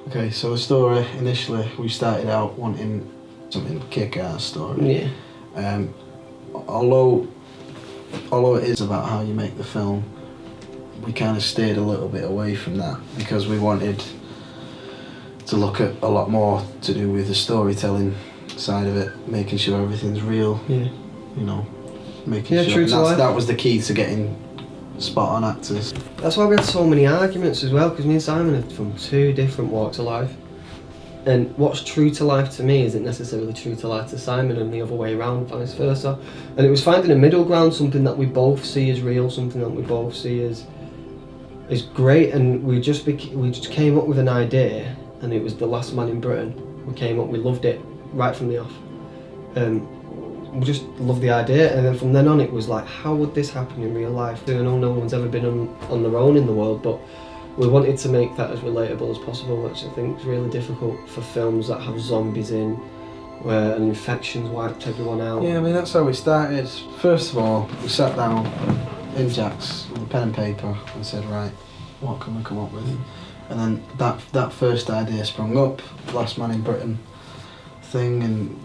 Okay, so the story, initially we started out wanting something kick-ass story. Yeah. Although it is about how you make the film, we kind of stayed a little bit away from that because we wanted to look at a lot more to do with the storytelling side of it, making sure everything's real. Yeah. You know, making Yeah, sure true to life. that was the key to getting spot on actors. That's why we had so many arguments as well, because me and Simon are from two different walks of life. And what's true to life to me isn't necessarily true to life to Simon, and the other way around, vice versa. And it was finding a middle ground, something that we both see as real, something that we both see as great. And we just came up with an idea, and it was The Last Man in Britain. We loved it right from the off. We just loved the idea, and then from then on it was like, how would this happen in real life? I know no one's ever been on their own in the world, but we wanted to make that as relatable as possible, which I think is really difficult for films that have zombies in, where an infection's wiped everyone out. Yeah, I mean, that's how we started. First of all, we sat down in Jack's with a pen and paper and said, right, what can we come up with? And then that first idea sprung up, Last Man in Britain thing, and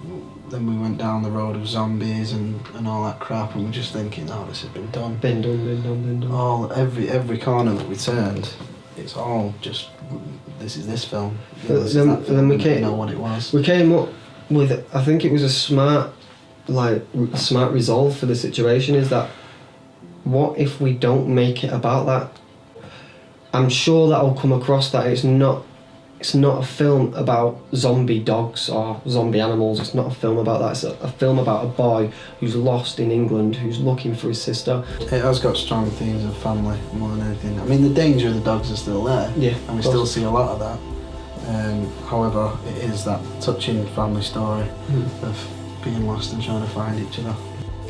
then we went down the road of zombies and all that crap, and we're just thinking, oh, this has been done. Been done. Every corner that we turned, it's all just, this is this film. Then we didn't know what it was. We came up with, I think it was a smart resolve for the situation, is that what if we don't make it about that? I'm sure that'll come across that it's not a film about zombie dogs or zombie animals. It's not a film about that. It's a film about a boy who's lost in England, who's looking for his sister. It has got strong themes of family more than anything. I mean, the danger of the dogs is still there, Yeah, and we still see a lot of that. However, it is that touching family story of being lost and trying to find each other.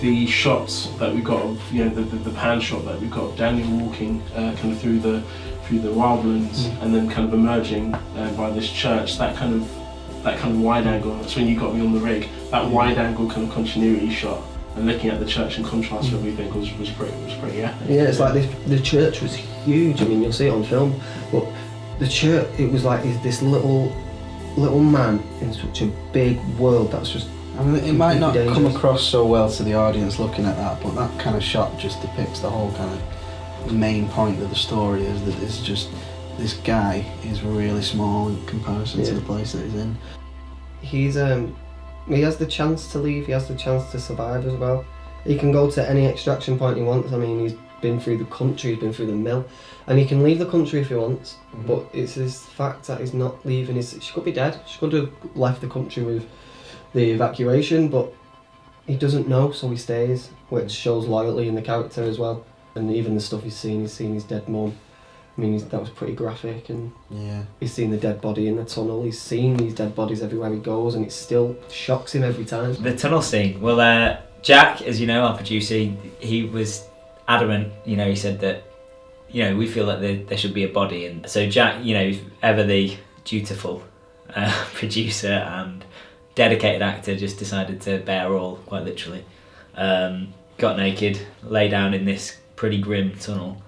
The shots that we got of, the pan shot that we got of Daniel walking kind of through the wildlands and then kind of emerging by this church, that kind of wide angle. That's when you got me on the rig. That wide angle kind of continuity shot and looking at the church in contrast with everything was pretty epic. Yeah, it's like the church was huge. I mean, you'll see it on film, but the church, it was like this little man in such a big world that's just. I mean, it might not dangerous. come across so well to the audience looking at that, but that kind of shot just depicts the whole kind of main point of the story, is that it's just this guy is really small in comparison to the place that he's in. He has the chance to leave, he has the chance to survive as well. He can go to any extraction point he wants. I mean, he's been through the country, he's been through the mill, and he can leave the country if he wants, but it's his fact that he's not leaving. She could be dead, she could have left the country with the evacuation, but he doesn't know, so he stays, which shows loyalty in the character as well. And even the stuff he's seen his dead mum. I mean, that was pretty graphic, and he's seen the dead body in the tunnel. He's seen these dead bodies everywhere he goes, and it still shocks him every time. The tunnel scene. Well, Jack, as you know, our producer, he was adamant. He said that, we feel that there should be a body, and so Jack, ever the dutiful producer and dedicated actor, just decided to bear all, quite literally. Got naked, lay down in this pretty grim tunnel,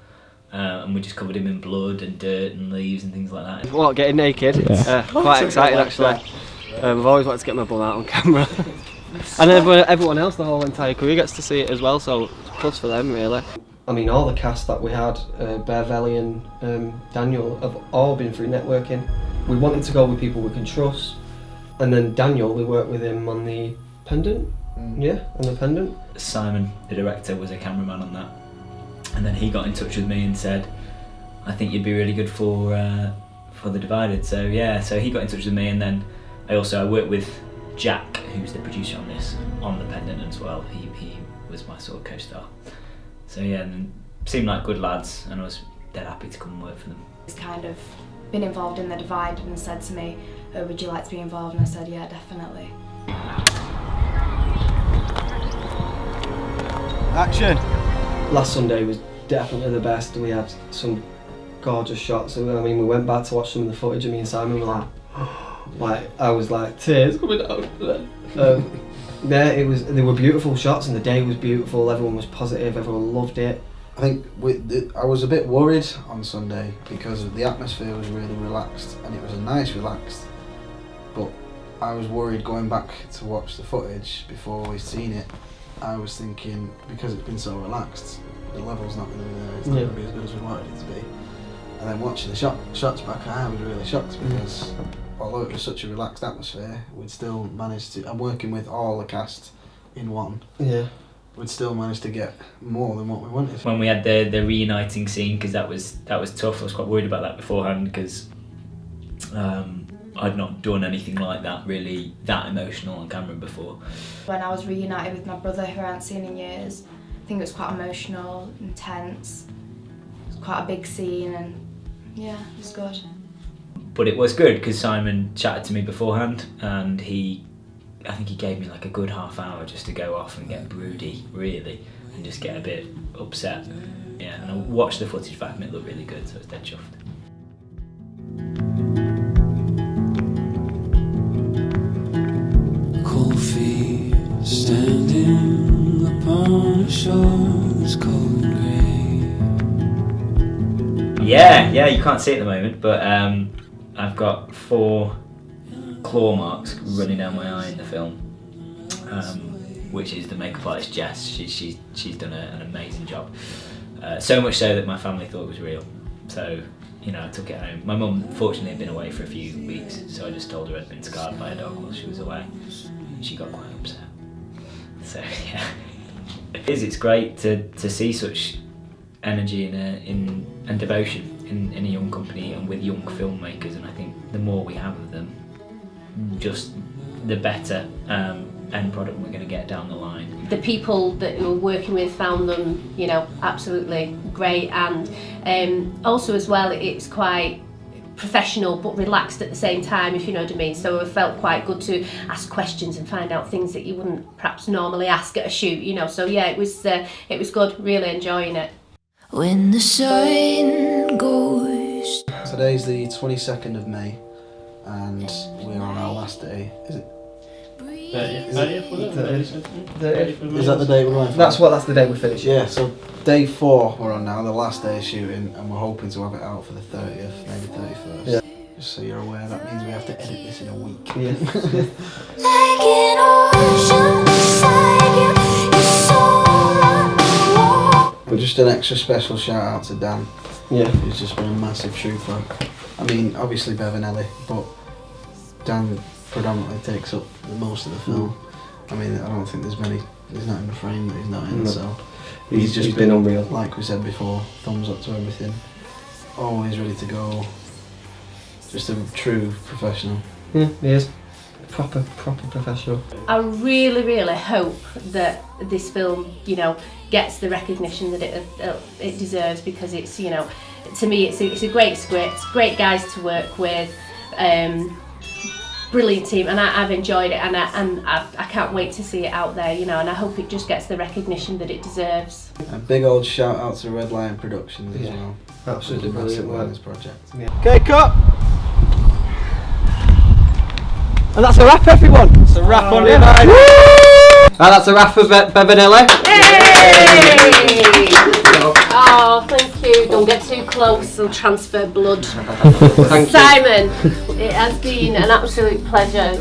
and we just covered him in blood and dirt and leaves and things like that. What, getting naked? Quite excited actually. I've always wanted to get my bum out on camera. And everyone else, the whole entire crew gets to see it as well, so it's a plus for them really. I mean, all the cast that we had, Bear Velli and Daniel, have all been through networking. We wanted to go with people we can trust. And then Daniel, we worked with him on the Pendant. On the Pendant. Simon, the director, was a cameraman on that, and then he got in touch with me and said, I think you'd be really good for The Divided. So he got in touch with me, and then I worked with Jack, who's the producer on this, on the Pendant as well. He was my sort of co-star. So and seemed like good lads, and I was dead happy to come and work for them. He's kind of been involved in The Divide and said to me, would you like to be involved? And I said, yeah, definitely. Action! Last Sunday was definitely the best. We had some gorgeous shots. I mean, we went back to watch some of the footage, and me and Simon were I was like, tears coming down. They were beautiful shots, and the day was beautiful. Everyone was positive, everyone loved it. I think I was a bit worried on Sunday because the atmosphere was really relaxed, and it was a nice relaxed, but I was worried going back to watch the footage before we'd seen it. I was thinking, because it's been so relaxed, the level's not going to be there, it's not going to be as good as we wanted it to be. And then watching the shots back, I was really shocked because although it was such a relaxed atmosphere, we'd still managed to, I'm working with all the cast in one, we'd still managed to get more than what we wanted. When we had the reuniting scene, because that was tough, I was quite worried about that beforehand because I'd not done anything like that, really that emotional on camera before. When I was reunited with my brother who I hadn't seen in years, I think it was quite emotional, intense. It was quite a big scene, and yeah, it was good. But it was good because Simon chatted to me beforehand, and I think he gave me like a good half hour just to go off and get broody, really, and just get a bit upset. Yeah, and I watched the footage back and it looked really good, so I was dead chuffed. Cold feet standing upon the shores, cold and grey. Yeah, you can't see it at the moment, but I've got 4 claw marks running down my eye in the film, which is the makeup artist Jess. She's done an amazing job. So much so that my family thought it was real. So, you know, I took it home. My mum, fortunately, had been away for a few weeks, so I just told her I'd been scarred by a dog while she was away. She got quite upset. So, yeah. It's great to see such energy and devotion in a young company and with young filmmakers, and I think the more we have of them, just the better end product we're going to get down the line. The people that we were working with found them, you know, absolutely great, and also as well it's quite professional but relaxed at the same time, if you know what I mean. So it felt quite good to ask questions and find out things that you wouldn't perhaps normally ask at a shoot, you know. So yeah, it was good, really enjoying it. When the sun goes. Today's the 22nd of May, and we're on our last day. Is it? 30th, was it? Is that the day we're going for? That's the day we finish. Yeah, so day 4 we're on now, the last day of shooting, and we're hoping to have it out for the 30th, maybe 31st. Yeah. Just so you're aware, that means we have to edit this in a week. Yeah. Like an ocean beside you, your soul underwater. But just an extra special shout out to Dan, Yeah. who's just been a massive trooper. I mean, obviously Bev and Ellie, but Dan predominantly takes up the most of the film. I mean, I don't think he's not in the frame that he's not in, No. so He's just been unreal. Like we said before, thumbs up to everything. Always ready to go. Just a true professional. Yeah, he is. Proper professional. I really, really hope that this film, you know, gets the recognition that it deserves, because it's, you know, to me it's a great script, great guys to work with, brilliant team, and I've enjoyed it, and I can't wait to see it out there, you know, and I hope it just gets the recognition that it deserves. A big old shout out to Red Lion Productions as well. Absolutely Did massive brilliant work on work. this project. Yeah. Okay, cut! And that's a wrap, everyone! It's a wrap on your night! And that's a wrap for Bevanelli. Yay! Oh, thank you. Don't get too close, they'll transfer blood. Thank you. Simon, it has been an absolute pleasure.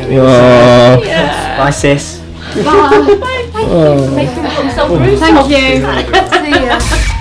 Yeah. Bye, sis. Bye. Thank you for making me look so bruised. Thank you. See ya.